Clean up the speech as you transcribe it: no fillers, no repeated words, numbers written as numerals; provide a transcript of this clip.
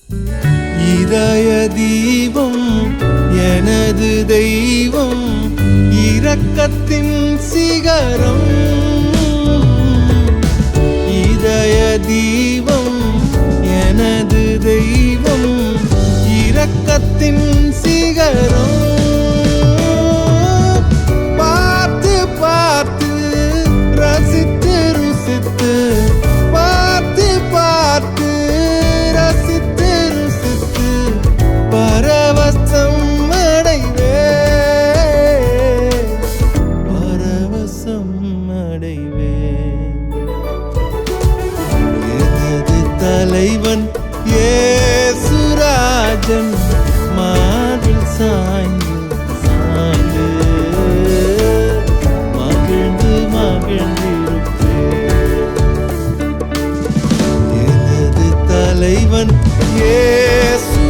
இதய தீபம் எனது தெய்வம், இரக்கத்தின் சிகரம். இதய தீபம் எனது தெய்வம், இரக்கத்தின் சிகரம். பார்த்து பார்த்து ரசித்து ருசித்து, பார்த்து பார்த்து ரசித்து ருசித்து பரவசம் அடைவே, பரவசம் அடைவே. எனது தலைவன் இயேசுராஜன், மார்பில் சாய்ந்து சாய்ந்து மகிழ்ந்து மகிழ்ந்திருப்பேன். எனது தலைவன் இயேசுராஜன்,